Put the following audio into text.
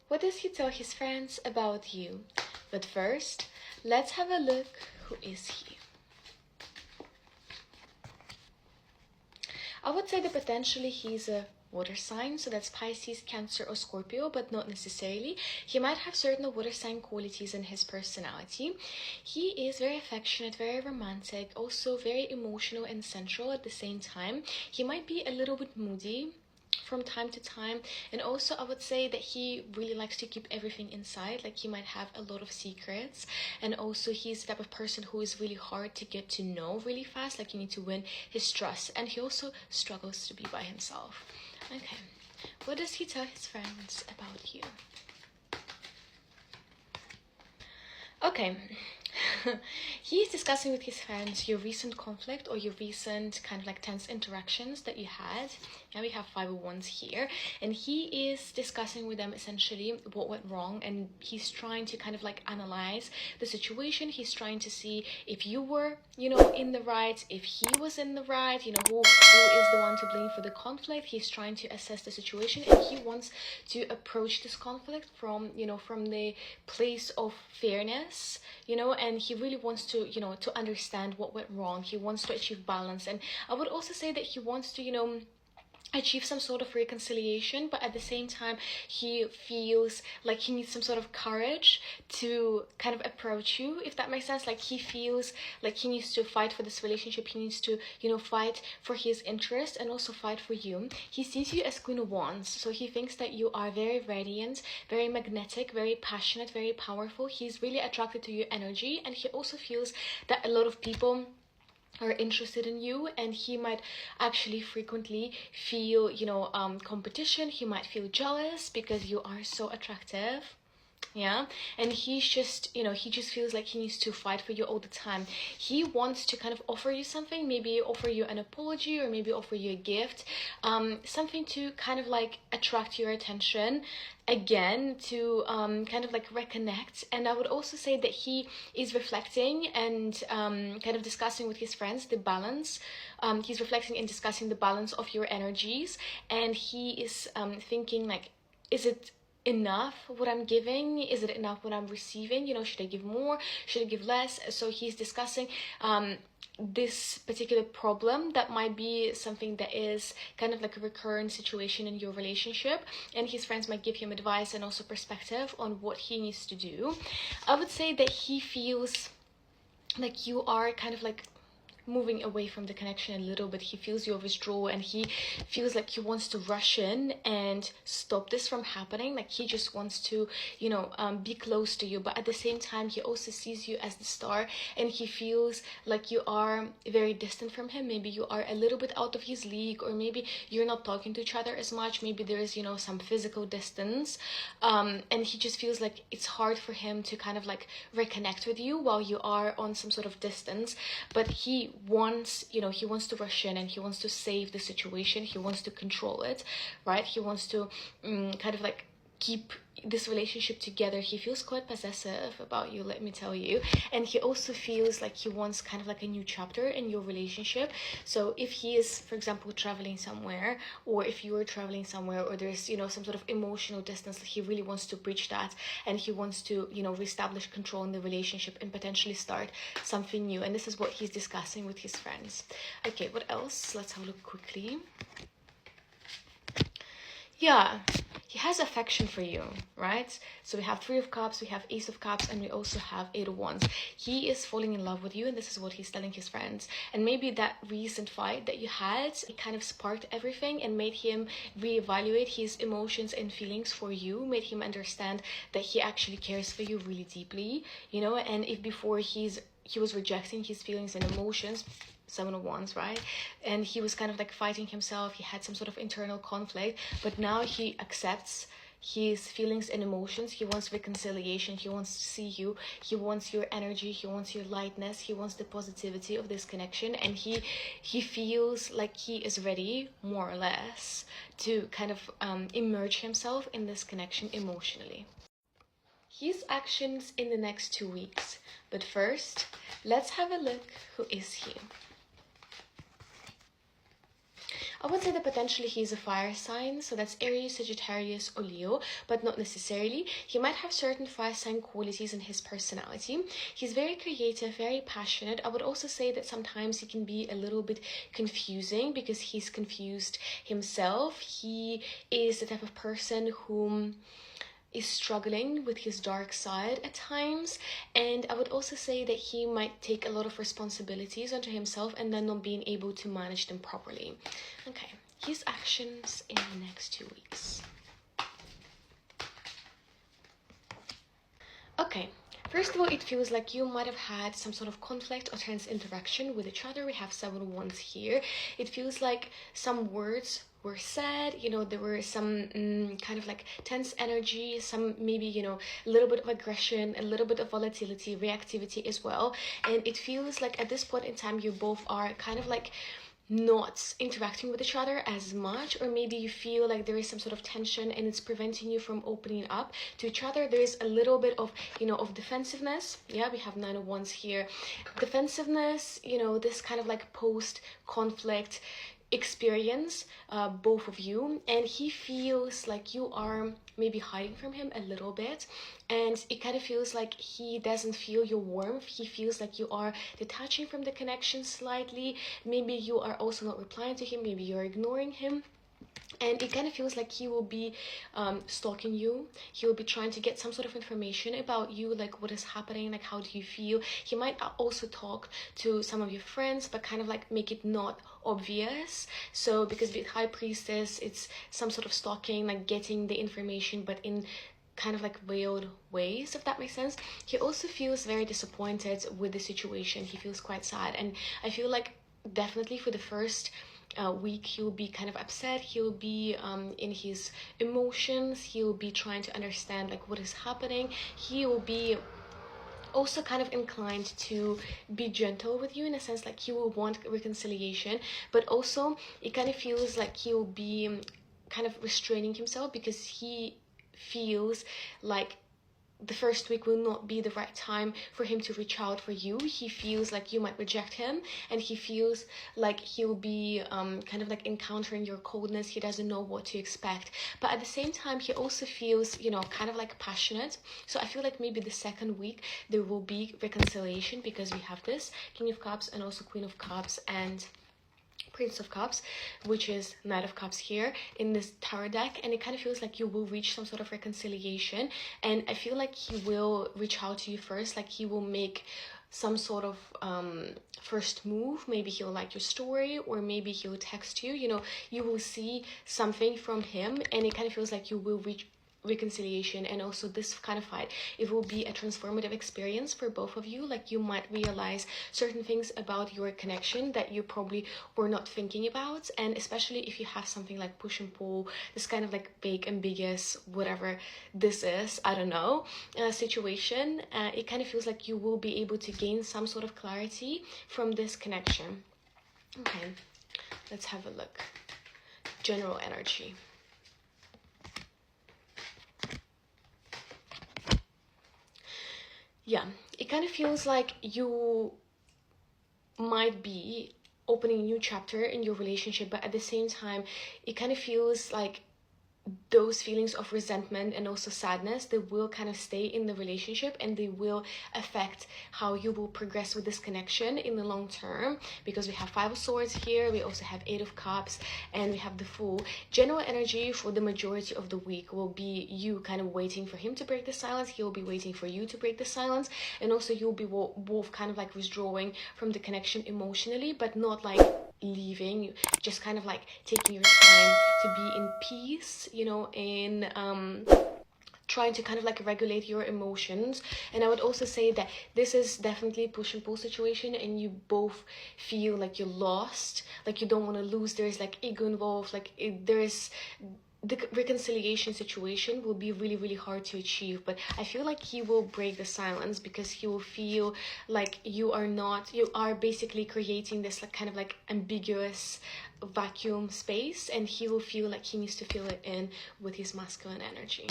What does he tell his friends about you? But first, let's have a look. Who is he? I would say that potentially he's a water sign, so that's Pisces, Cancer, or Scorpio, but not necessarily. He might have certain water sign qualities in his personality. He is very affectionate, very romantic, also very emotional and sensual at the same time. He might be a little bit moody from time to time, and also I would say that he really likes to keep everything inside. Like, he might have a lot of secrets, and also he's the type of person who is really hard to get to know really fast. Like, you need to win his trust, and he also struggles to be by himself. Okay, what does he tell his friends about you? Okay. He's discussing with his friends your recent conflict or your recent kind of like tense interactions that you had. Now we have 5 of Wands here, and he is discussing with them essentially what went wrong, and he's trying to kind of like analyze the situation. He's trying to see if you were, in the right, if he was in the right, who is the one to blame for the conflict. He's trying to assess the situation, and he wants to approach this conflict from, from the place of fairness, and he really wants to, to understand what went wrong. He wants to achieve balance, and I would also say that he wants to, achieve some sort of reconciliation, but at the same time he feels like he needs some sort of courage to kind of approach you, if that makes sense. Like, he feels like he needs to fight for this relationship. He needs to, fight for his interest and also fight for you. He sees you as Queen of Wands, so he thinks that you are very radiant, very magnetic, very passionate, very powerful. He's really attracted to your energy, and he also feels that a lot of people are interested in you, and he might actually frequently feel, competition. He might feel jealous because you are so attractive. Yeah, and he's just, he just feels like he needs to fight for you all the time. He wants to kind of offer you something, maybe offer you an apology, or maybe offer you a gift, something to kind of like attract your attention again, to kind of like reconnect. And I would also say that he is reflecting and kind of discussing with his friends the balance. He's reflecting and discussing the balance of your energies, and he is thinking like, is it enough what I'm giving? Is it enough what I'm receiving? Should I give more? Should I give less? So he's discussing this particular problem that might be something that is kind of like a recurrent situation in your relationship, and his friends might give him advice and also perspective on what he needs to do. I would say that he feels like you are kind of like moving away from the connection a little bit. He feels your withdrawal, and he feels like he wants to rush in and stop this from happening. Like, he just wants to, be close to you, but at the same time he also sees you as the star, and he feels like you are very distant from him. Maybe you are a little bit out of his league, or maybe you're not talking to each other as much. Maybe there is, some physical distance, and he just feels like it's hard for him to kind of like reconnect with you while you are on some sort of distance. But he wants, he wants to rush in, and he wants to save the situation. He wants to control it, right? He wants to kind of like keep this relationship together. He feels quite possessive about you, let me tell you. And he also feels like he wants kind of like a new chapter in your relationship. So if he is, for example, traveling somewhere, or if you are traveling somewhere, or there's, some sort of emotional distance, he really wants to bridge that, and he wants to, reestablish control in the relationship and potentially start something new. And this is what he's discussing with his friends. Okay, what else? Let's have a look quickly. Yeah, he has affection for you, right? So we have 3 of Cups, we have Ace of Cups, and we also have 8 of Wands. He is falling in love with you, and this is what he's telling his friends. And maybe that recent fight that you had, it kind of sparked everything and made him reevaluate his emotions and feelings for you, made him understand that he actually cares for you really deeply, and if before he was rejecting his feelings and emotions, 7 of Wands, right? And he was kind of like fighting himself. He had some sort of internal conflict, but now he accepts his feelings and emotions. He wants reconciliation. He wants to see you. He wants your energy. He wants your lightness. He wants the positivity of this connection, and he feels like he is ready, more or less, to kind of immerse himself in this connection emotionally. His actions in the next 2 weeks. But first, let's have a look. Who is he? I would say that potentially he's a fire sign, so that's Aries, Sagittarius, or Leo, but not necessarily. He might have certain fire sign qualities in his personality. He's very creative, very passionate. I would also say that sometimes he can be a little bit confusing because he's confused himself. He is the type of person who is struggling with his dark side at times, and I would also say that he might take a lot of responsibilities onto himself and then not being able to manage them properly. Okay, his actions in the next 2 weeks. Okay, first of all, it feels like you might have had some sort of conflict or tense interaction with each other. We have 7 wands here. It feels like some words were said, you know, there were some kind of like tense energy, some maybe, you know, a little bit of aggression, a little bit of volatility, reactivity as well. And it feels like at this point in time, you both are kind of like not interacting with each other as much, or maybe you feel like there is some sort of tension and it's preventing you from opening up to each other. There is a little bit of, you know, of defensiveness. Yeah, we have 9 of Wands here. Defensiveness, you know, this kind of like post-conflict experience, both of you, and he feels like you are maybe hiding from him a little bit, and it kind of feels like he doesn't feel your warmth. He feels like you are detaching from the connection slightly. Maybe you are also not replying to him, maybe you're ignoring him. And it kind of feels like he will be stalking you. He will be trying to get some sort of information about you, like what is happening, like how do you feel. He might also talk to some of your friends, but kind of like make it not obvious. So because with High Priestess, it's some sort of stalking, like getting the information, but in kind of like veiled ways, if that makes sense. He also feels very disappointed with the situation. He feels quite sad, and I feel like definitely for the first week he'll be kind of upset. He'll be in his emotions. He'll be trying to understand like what is happening. He will be also kind of inclined to be gentle with you, in a sense like he will want reconciliation, but also it kind of feels like he'll be kind of restraining himself because he feels like the first week will not be the right time for him to reach out for you. He feels like you might reject him, and he feels like he'll be kind of like encountering your coldness. He doesn't know what to expect, but at the same time he also feels, you know, kind of like passionate. So I feel like maybe the second week there will be reconciliation, because we have this King of Cups and also Queen of Cups and Prince of Cups, which is Knight of Cups here in this tarot deck, and it kind of feels like you will reach some sort of reconciliation, and I feel like he will reach out to you first. Like he will make some sort of first move. Maybe he'll like your story, or maybe he'll text you. You know, you will see something from him, and it kind of feels like you will reach reconciliation. And also this kind of fight, it will be a transformative experience for both of you. Like you might realize certain things about your connection that you probably were not thinking about, and especially if you have something like push and pull, this kind of like vague, ambiguous, whatever this is, I don't know, situation, it kind of feels like you will be able to gain some sort of clarity from this connection. Okay, let's have a look. General energy. Yeah, it kind of feels like you might be opening a new chapter in your relationship, but at the same time, it kind of feels like those feelings of resentment and also sadness, they will kind of stay in the relationship, and they will affect how you will progress with this connection in the long term, because we have 5 of Swords here, we also have 8 of Cups, and we have the Fool. General energy for the majority of the week will be you kind of waiting for him to break the silence. He'll be waiting for you to break the silence, and also you'll be both kind of like withdrawing from the connection emotionally, but not like leaving, just kind of like taking your time to be in peace, you know, in trying to kind of like regulate your emotions. And I would also say that this is definitely a push and pull situation, and you both feel like you're lost, like you don't want to lose. There's like ego involved, like there's the reconciliation situation will be really, really hard to achieve, but I feel like he will break the silence, because he will feel like you are basically creating this like kind of like ambiguous vacuum space, and he will feel like he needs to fill it in with his masculine energy.